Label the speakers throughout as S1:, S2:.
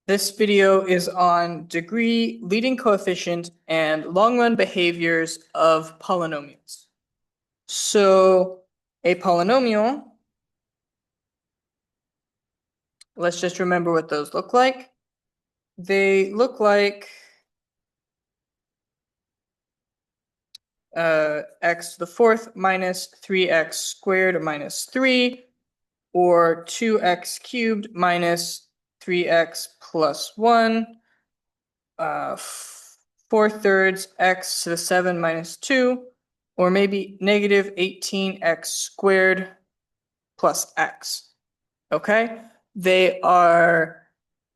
S1: This video is on degree, leading coefficient, and long-run behaviors of polynomials. So a polynomial, let's just remember what those look like. They look like x to the fourth minus 3x squared minus 3, or 2x cubed minus 3x plus 1, 4/3 x to the 7 minus 2, or maybe negative 18x squared plus x. Okay? They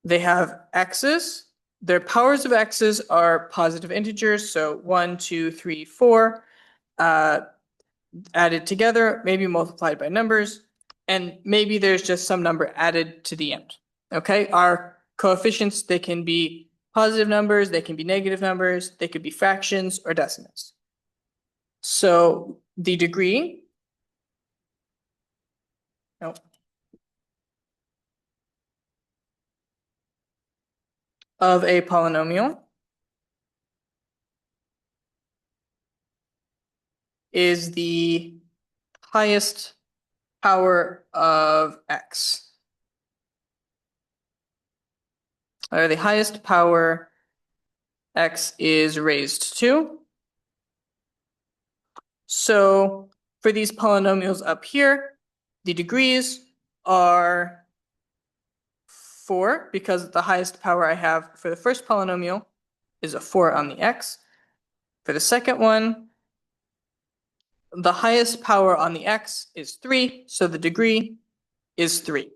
S1: have x's. Their powers of x's are positive integers, so 1, 2, 3, 4, added together, maybe multiplied by numbers, and maybe there's just some number added to the end. Okay? Our coefficients, they can be positive numbers, they can be negative numbers, they could be fractions or decimals. So the degree of a polynomial is the highest power of x. Or the highest power x is raised to. So for these polynomials up here, the degrees are 4, because the highest power I have for the first polynomial is a 4 on the x. For the second one, the highest power on the x is 3, so the degree is 3.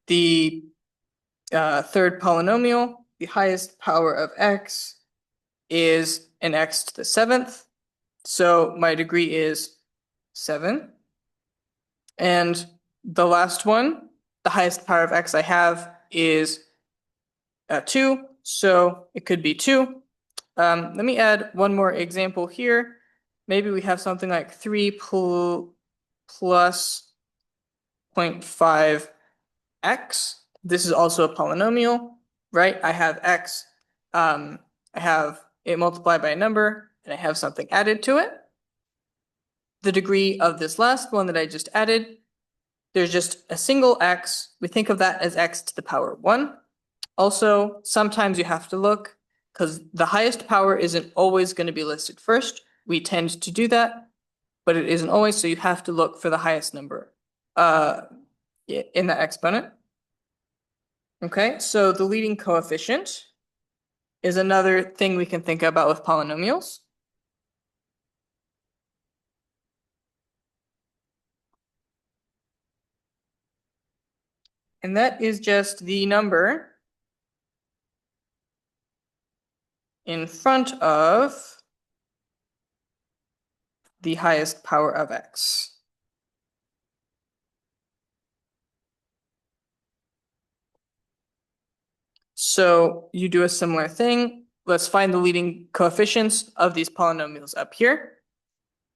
S1: The third polynomial, the highest power of x is an x to the 7th, so my degree is 7. And the last one, the highest power of x I have is 2, so it could be 2. Let me add one more example here. Maybe we have something like 3 plus 0.5x. This is also a polynomial, right? I have x, I have it multiplied by a number, and I have something added to it. The degree of this last one that I just added, there's just a single x. We think of that as x to the power 1. Also, sometimes you have to look, because the highest power isn't always going to be listed first. We tend to do that, but it isn't always, so you have to look for the highest number in the exponent. Okay, so the leading coefficient is another thing we can think about with polynomials. And that is just the number in front of the highest power of x. So you do a similar thing. Let's find the leading coefficients of these polynomials up here.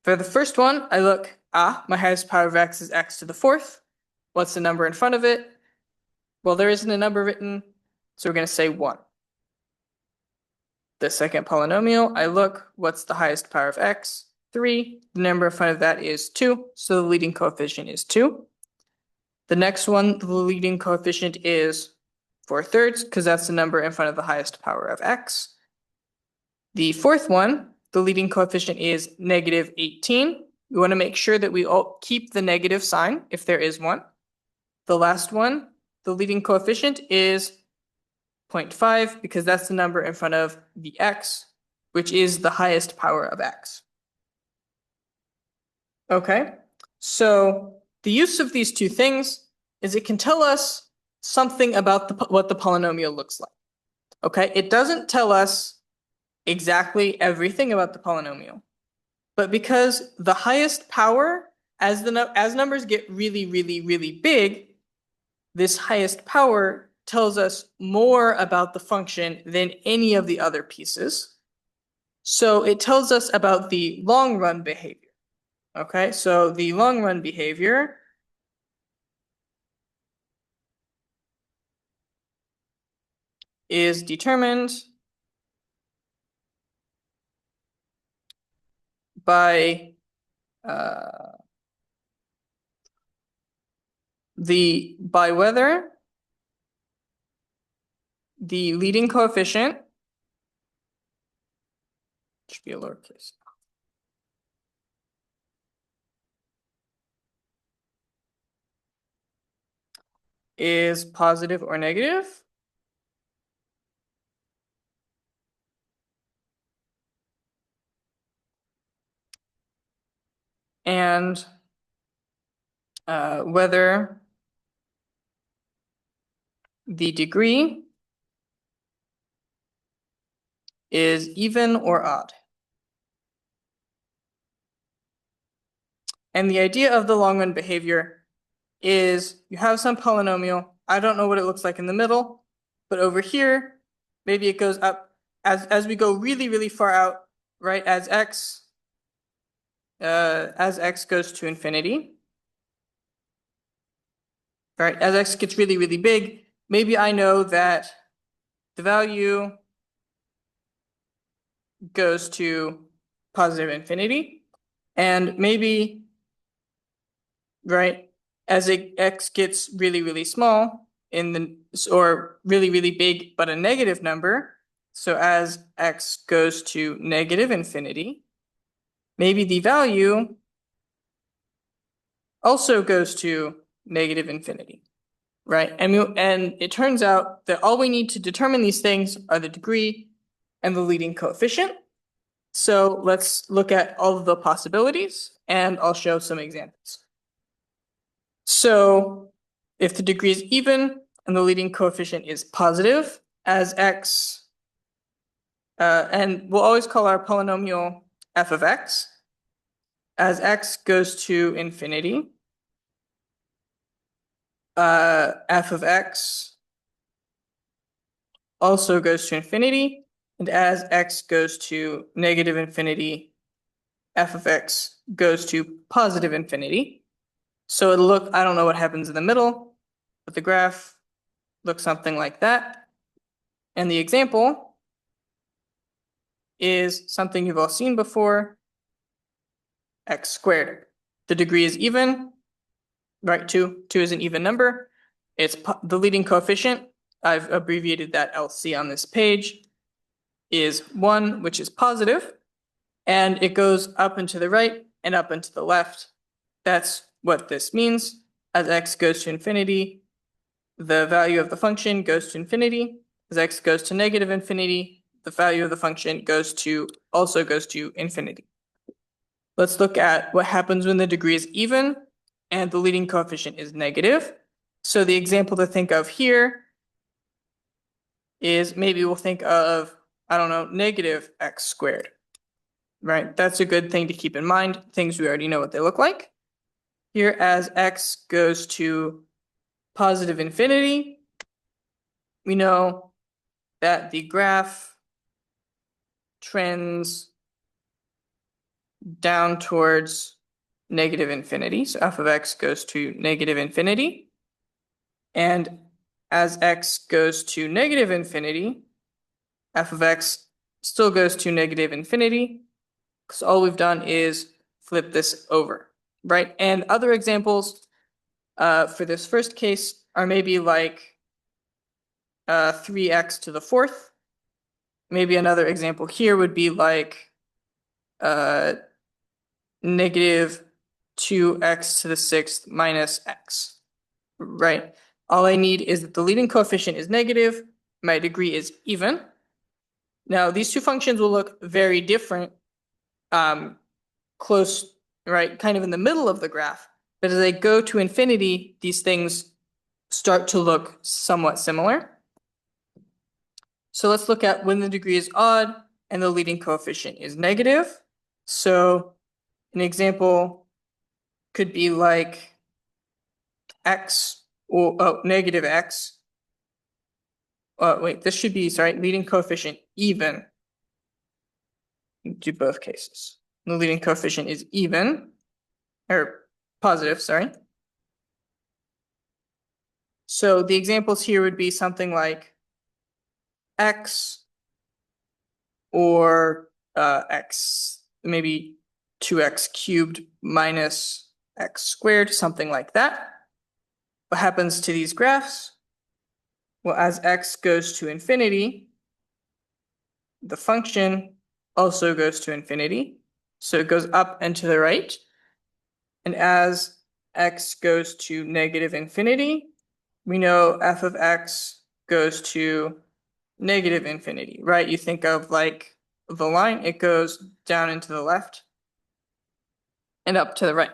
S1: For the first one, I look, my highest power of x is x to the 4th. What's the number in front of it? Well, there isn't a number written, so we're going to say 1. The second polynomial, I look, what's the highest power of x? 3. The number in front of that is 2, so the leading coefficient is 2. The next one, the leading coefficient is 4/3, because that's the number in front of the highest power of x. The fourth one, the leading coefficient is negative 18. We want to make sure that we all keep the negative sign if there is one. The last one, the leading coefficient is 0.5, because that's the number in front of the x, which is the highest power of x. Okay, so the use of these two things is it can tell us something about what the polynomial looks like. Okay, it doesn't tell us exactly everything about the polynomial, but because the highest power, as numbers get really, really, really big, this highest power tells us more about the function than any of the other pieces. So it tells us about the long run behavior. Okay, so the long run behavior is determined by whether the leading coefficient should be a lowercase is positive or negative. And whether the degree is even or odd. And the idea of the long run behavior is you have some polynomial. I don't know what it looks like in the middle, but over here, maybe it goes up as we go really, really far out, right? As x goes to infinity, right? As x gets really, really big, maybe I know that the value goes to positive infinity, and maybe, right, as x gets really, really small or really, really big, but a negative number, so as x goes to negative infinity, maybe the value also goes to negative infinity, right? And it turns out that all we need to determine these things are the degree and the leading coefficient. So let's look at all of the possibilities, and I'll show some examples. So if the degree is even and the leading coefficient is positive, as x, and we'll always call our polynomial f of x, as x goes to infinity, f of x also goes to infinity, and as x goes to negative infinity, f of x goes to positive infinity. So it'll look, I don't know what happens in the middle, but the graph looks something like that. And the example is something you've all seen before, x squared. The degree is even, right? 2 is an even number. It's the leading coefficient. I've abbreviated that LC on this page, is 1, which is positive, and it goes up and to the right and up and to the left. That's what this means. As x goes to infinity, the value of the function goes to infinity. As x goes to negative infinity, the value of the function also goes to infinity. Let's look at what happens when the degree is even and the leading coefficient is negative. So the example to think of here is maybe we'll think of, I don't know, negative x squared, right? That's a good thing to keep in mind, things we already know what they look like. Here, as x goes to positive infinity, we know that the graph trends down towards negative infinity. So f of x goes to negative infinity. And as x goes to negative infinity, f of x still goes to negative infinity, because all we've done is flip this over, right? And other examples for this first case are maybe like 3x to the fourth. Maybe another example here would be like negative 2x to the sixth minus x, right? All I need is that the leading coefficient is negative, my degree is even. Now, these two functions will look very different, close, right, kind of in the middle of the graph. But as I go to infinity, these things start to look somewhat similar. So let's look at when the degree is odd and the leading coefficient is negative. So an example could be like x or negative x. Wait, this should be, sorry, leading coefficient even. Do both cases. The leading coefficient is even, or positive, sorry. So the examples here would be something like x, or x, maybe 2x cubed minus x squared, something like that. What happens to these graphs? Well, as x goes to infinity, the function also goes to infinity. So it goes up and to the right. And as x goes to negative infinity, we know f of x goes to negative infinity, right? You think of like the line, it goes down and to the left and up to the right.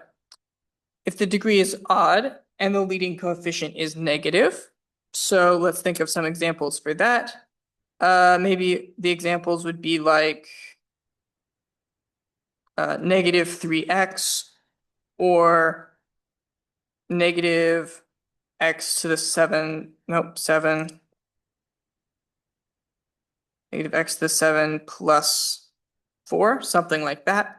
S1: If the degree is odd and the leading coefficient is negative, so let's think of some examples for that. Maybe the examples would be like negative 3x or negative x to the 7, nope, 7, negative x to the 7 plus 4, something like that,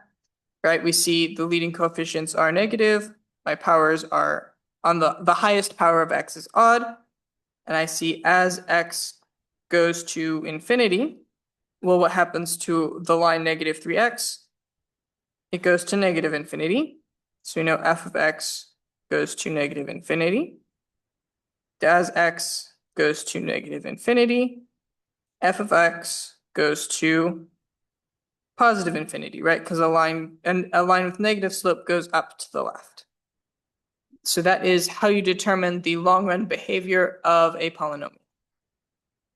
S1: right? We see the leading coefficients are negative. My powers are on the highest power of x is odd. And I see as x goes to infinity, well, what happens to the line negative 3x? It goes to negative infinity. So we know f of x goes to negative infinity. As x goes to negative infinity, f of x goes to positive infinity, right? Because a line with negative slope goes up to the left. So that is how you determine the long run behavior of a polynomial.